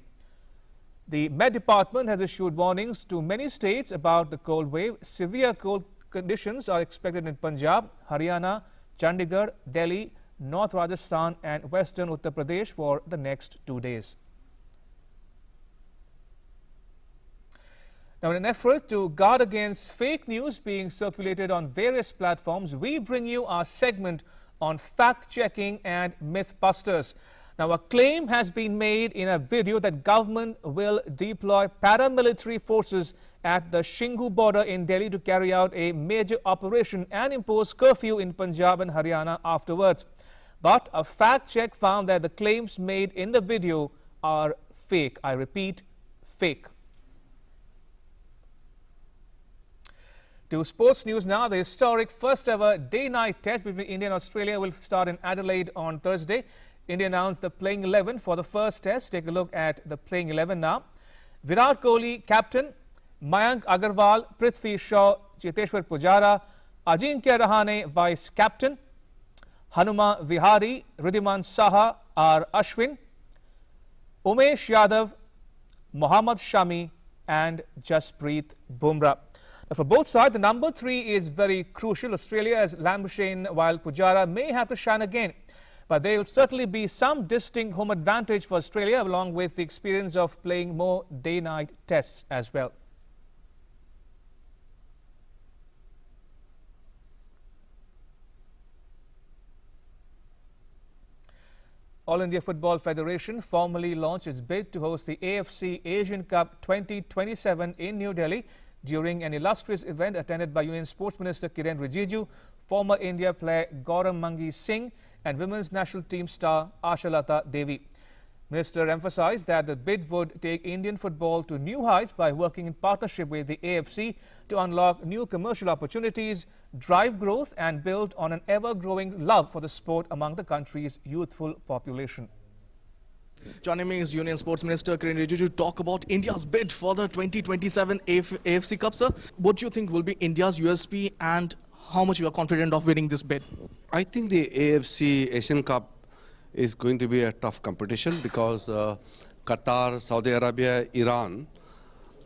The Met Department has issued warnings to many states about the cold wave. Severe cold conditions are expected in Punjab, Haryana, Chandigarh, Delhi, North Rajasthan and Western Uttar Pradesh for the next 2 days. Now, in an effort to guard against fake news being circulated on various platforms, we bring you our segment on fact-checking and myth-busters. Now, a claim has been made in a video that government will deploy paramilitary forces at the Shinghu border in Delhi to carry out a major operation and impose curfew in Punjab and Haryana afterwards. But a fact check found that the claims made in the video are fake. I repeat, fake. To sports news now, the historic first ever day-night test between India and Australia will start in Adelaide on Thursday. India announced the playing 11 for the first test. Take a look at the playing 11 now. Virat Kohli, captain. Mayank Agarwal, Prithvi Shaw, Cheteshwar Pujara, Ajinkya Rahane, vice captain. Hanuma Vihari, Riddhiman Saha are Ashwin. Umesh Yadav, Mohammad Shami and Jasprit Bumrah. Now, for both sides, the number 3 is very crucial. Australia is languishing while Pujara may have to shine again. But there will certainly be some distinct home advantage for Australia along with the experience of playing more day-night tests as well. All India Football Federation formally launched its bid to host the AFC Asian Cup 2027 in New Delhi during an illustrious event attended by Union Sports Minister Kiren Rijiju, former India player Gautam Mangi Singh and women's national team star Ashalata Devi. Minister emphasized that the bid would take Indian football to new heights by working in partnership with the AFC to unlock new commercial opportunities, drive growth and build on an ever-growing love for the sport among the country's youthful population. Joining me is Union Sports Minister Kiren Rijiju to talk about India's bid for the 2027 AFC Cup, sir. What do you think will be India's USP and how much you are confident of winning this bid? I think the AFC Asian Cup is going to be a tough competition because Qatar, Saudi Arabia, Iran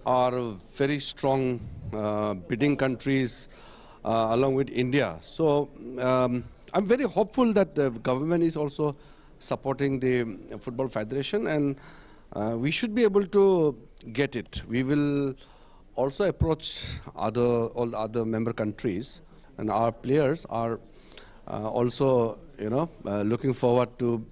are very strong bidding countries along with India. So I'm very hopeful that the government is also supporting the Football Federation and we should be able to get it. We will also approach all the other member countries and our players are also looking forward to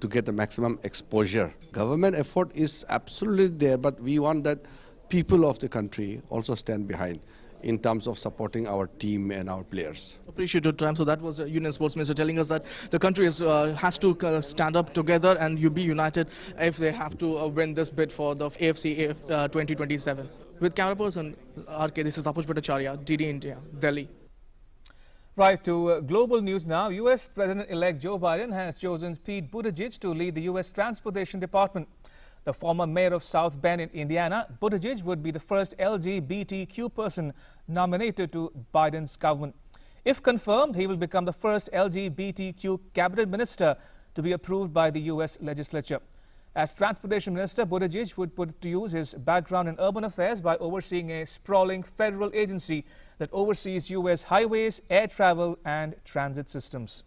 get the maximum exposure. Government effort is absolutely there, but we want that people of the country also stand behind in terms of supporting our team and our players. Appreciate your time. So that was Union Sports Minister telling us that the country has to stand up together and you be united if they have to win this bid for the AFC 2027. With camera person RK, this is Tapush Bhattacharya, DD India, Delhi. Right, to global news now. U.S. President-elect Joe Biden has chosen Pete Buttigieg to lead the U.S. Transportation Department. The former mayor of South Bend in Indiana, Buttigieg would be the first LGBTQ person nominated to Biden's government. If confirmed, he will become the first LGBTQ cabinet minister to be approved by the U.S. legislature. As transportation minister, Buttigieg would put to use his background in urban affairs by overseeing a sprawling federal agency that oversees U.S. highways, air travel and transit systems.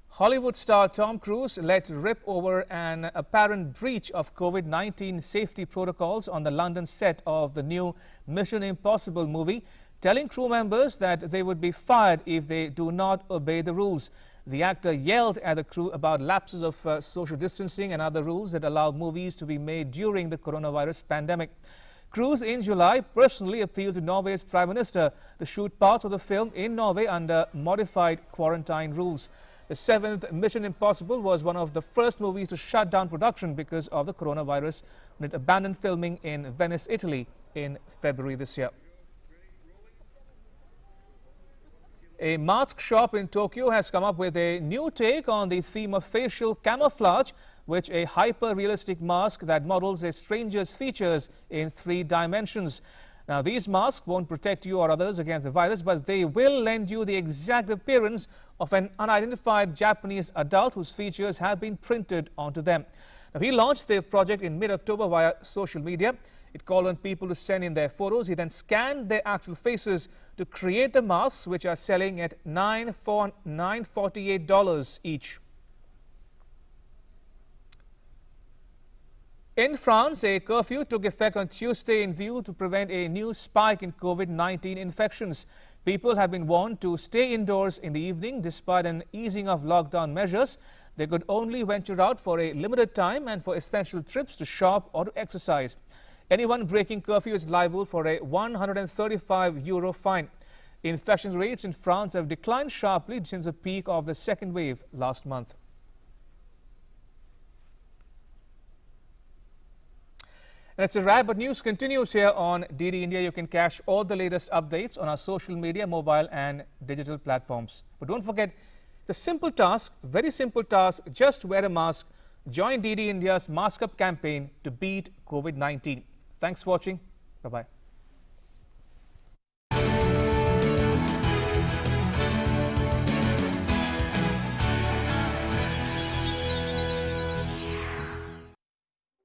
Hollywood star Tom Cruise let rip over an apparent breach of COVID-19 safety protocols on the London set of the new Mission Impossible movie, telling crew members that they would be fired if they do not obey the rules. The actor yelled at the crew about lapses of social distancing and other rules that allow movies to be made during the coronavirus pandemic. Cruise in July personally appealed to Norway's Prime Minister to shoot parts of the film in Norway under modified quarantine rules. The 7th Mission Impossible was one of the first movies to shut down production because of the coronavirus when it abandoned filming in Venice, Italy in February this year. A mask shop in Tokyo has come up with a new take on the theme of facial camouflage, which a hyper-realistic mask that models a stranger's features in 3 dimensions. Now, these masks won't protect you or others against the virus, but they will lend you the exact appearance of an unidentified Japanese adult whose features have been printed onto them. Now, he launched the project in mid-October via social media. It called on people to send in their photos. He then scanned their actual faces to create the masks, which are selling at $948 each. In France, a curfew took effect on Tuesday in view to prevent a new spike in COVID-19 infections. People have been warned to stay indoors in the evening despite an easing of lockdown measures. They could only venture out for a limited time and for essential trips to shop or to exercise. Anyone breaking curfew is liable for a €135 fine. Infection rates in France have declined sharply since the peak of the second wave last month. That's a wrap, but news continues here on DD India. You can catch all the latest updates on our social media, mobile and digital platforms. But don't forget, it's a simple task, very simple task. Just wear a mask. Join DD India's Mask Up campaign to beat COVID-19. Thanks for watching. Bye-bye.